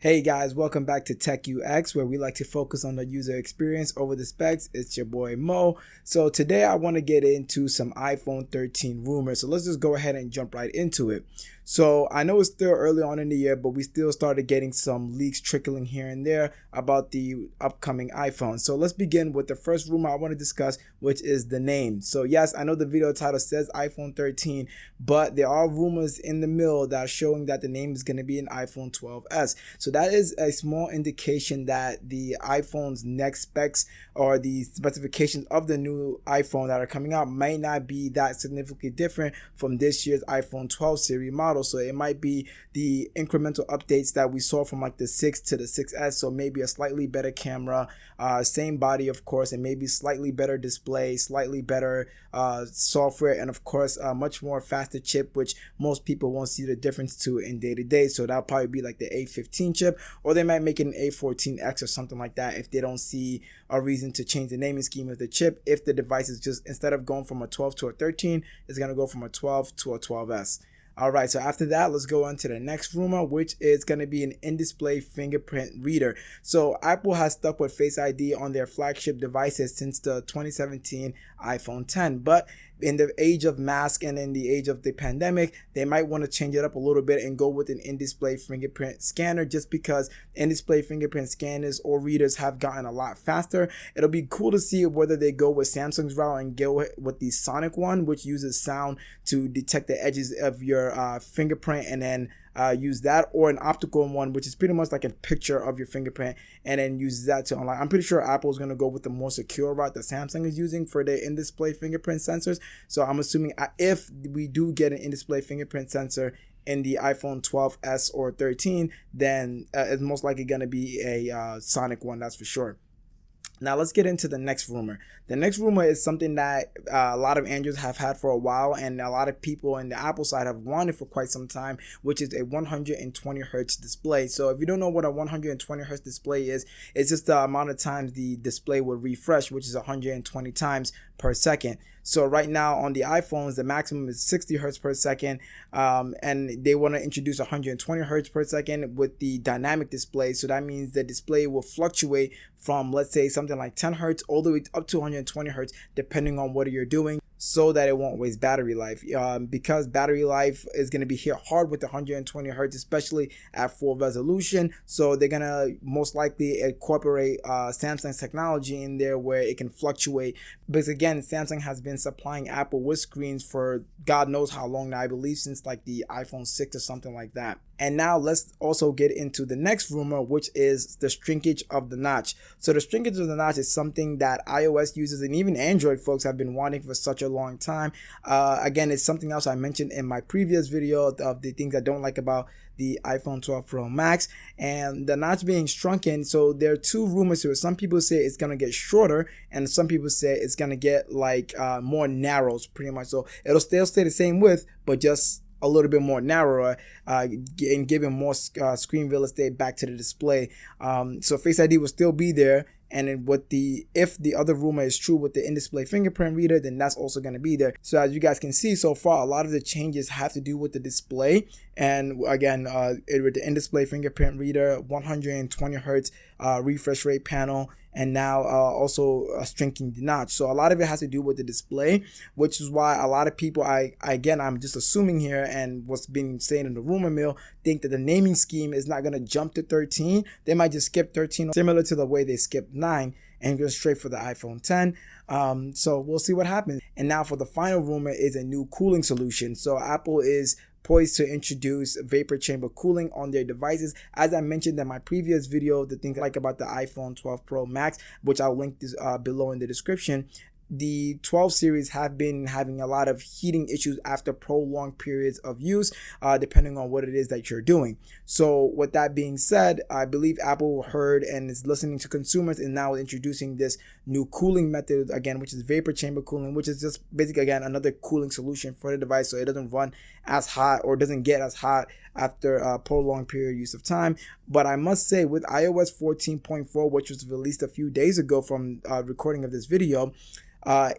Hey guys, welcome back to Tech UX, where we like to focus on the user experience over the specs. It's your boy Mo. So today I want to get into some iPhone 13 rumors. So let's just go ahead and jump right into it. So I know it's still early on in the year, but we still started getting some leaks trickling here and there about the upcoming iPhone. So let's begin with the first rumor I want to discuss, which is the name. So yes, I know the video title says iPhone 13, but there are rumors in the mill that are showing that the name is going to be an iPhone 12s. So that is a small indication that the iPhone's next specs or the specifications of the new iPhone that are coming out might not be that significantly different from this year's iPhone 12 series model. So it might be the incremental updates that we saw from like the 6 to the 6S. So maybe a slightly better camera, same body, of course, and maybe slightly better display, slightly better software, and of course a much more faster chip, which most people won't see the difference to in day to day. So that'll probably be like the A15 chip, or they might make it an A14X or something like that if they don't see a reason to change the naming scheme of the chip. If the device is just, instead of going from a 12 to a 13, it's going to go from a 12 to a 12S. All right, so after that, let's go on to the next rumor, which is going to be an in-display fingerprint reader. So Apple has stuck with Face ID on their flagship devices since the 2017 iPhone 10, but in the age of mask and in the age of the pandemic, they might want to change it up a little bit and go with an in-display fingerprint scanner, just because in-display fingerprint scanners or readers have gotten a lot faster. It'll be cool to see whether they go with Samsung's route and go with the sonic one, which uses sound to detect the edges of your fingerprint and then use that, or an optical one, which is pretty much like a picture of your fingerprint and then use that to unlock. I'm pretty sure Apple is going to go with the more secure route that Samsung is using for their in-display fingerprint sensors. So I'm assuming if we do get an in-display fingerprint sensor in the iPhone 12s or 13, then it's most likely going to be a sonic one, that's for sure. Now let's get into the next rumor. The next rumor is something that a lot of Androids have had for a while, and a lot of people in the Apple side have wanted for quite some time, which is a 120 hertz display. So if you don't know what a 120 hertz display is, it's just the amount of times the display will refresh, which is 120 times per second. So right now on the iPhones, the maximum is 60 hertz per second, and they want to introduce 120 hertz per second with the dynamic display. So that means the display will fluctuate from, let's say, something like 10 hertz all the way up to 120 hertz, depending on what you're doing, so that it won't waste battery life. Because battery life is going to be hit hard with the 120 hertz, especially at full resolution. So they're going to most likely incorporate Samsung's technology in there where it can fluctuate. Because again, Samsung has been supplying Apple with screens for God knows how long now, I believe since like the iPhone 6 or something like that. And now let's also get into the next rumor, which is the shrinkage of the notch. So the shrinkage of the notch is something that iOS users and even Android folks have been wanting for such a long time. Again, it's something else I mentioned in my previous video of the things I don't like about the iPhone 12 Pro Max and the notch being shrunken. So there are two rumors here. Some people say it's going to get shorter, and some people say it's going to get like more narrows, pretty much. So it'll still stay the same width, but just a little bit more narrower, and giving more screen real estate back to the display. So Face ID will still be there, and then if the other rumor is true with the in-display fingerprint reader, then that's also going to be there. So as you guys can see so far, a lot of the changes have to do with the display. And again, with the in-display fingerprint reader, 120 hertz refresh rate panel, and now also shrinking the notch. So a lot of it has to do with the display, which is why a lot of people, I'm just assuming here, and what's being said in the rumor mill, think that the naming scheme is not going to jump to 13. They might just skip 13, similar to the way they skipped 9 and go straight for the iPhone 10. So we'll see what happens. And now for the final rumor is a new cooling solution. So Apple is poised to introduce vapor chamber cooling on their devices. As I mentioned in my previous video, the thing I like about the iPhone 12 Pro Max, which I'll link this below in the description, the 12 series have been having a lot of heating issues after prolonged periods of use, depending on what it is that you're doing. So with that being said, I believe Apple heard and is listening to consumers and now introducing this new cooling method again, which is vapor chamber cooling, which is just basically again another cooling solution for the device, so it doesn't run as hot or doesn't get as hot after a prolonged period use of time. But I must say, with iOS 14.4, which was released a few days ago from recording of this video,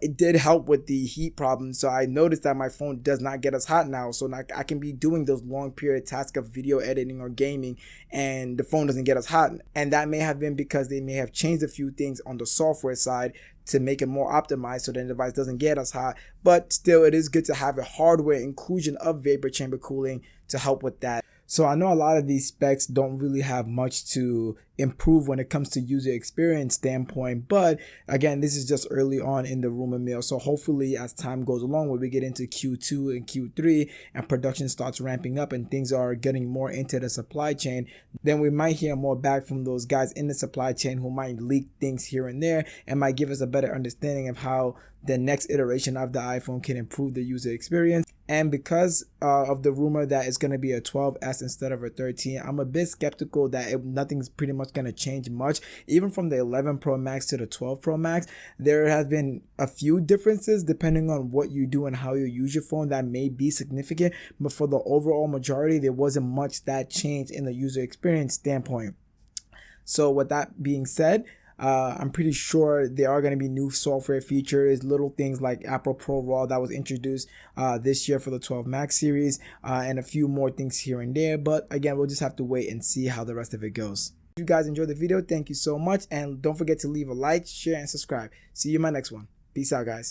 it did help with the heat problem. So I noticed that my phone does not get as hot now. So now I can be doing those long period tasks of video editing or gaming, and the phone doesn't get as hot. And that may have been because they may have changed a few things on the software side to make it more optimized so the device doesn't get as hot. But still, it is good to have a hardware inclusion of vapor chamber cooling to help with that. So I know a lot of these specs don't really have much to improve when it comes to user experience standpoint, but again, this is just early on in the rumor mill. So hopefully as time goes along, when we get into Q2 and Q3 and production starts ramping up and things are getting more into the supply chain, then we might hear more back from those guys in the supply chain who might leak things here and there and might give us a better understanding of how the next iteration of the iPhone can improve the user experience. And because of the rumor that it's going to be a 12S instead of a 13, I'm a bit skeptical that nothing's pretty much going to change much. Even from the 11 Pro Max to the 12 Pro Max, there has been a few differences depending on what you do and how you use your phone that may be significant. But for the overall majority, there wasn't much that changed in the user experience standpoint. So with that being said, I'm pretty sure there are going to be new software features, little things like Apple Pro Raw that was introduced this year for the 12 Max series, and a few more things here and there. But again, we'll just have to wait and see how the rest of it goes. If you guys enjoyed the video, thank you so much. And don't forget to leave a like, share, and subscribe. See you in my next one. Peace out, guys.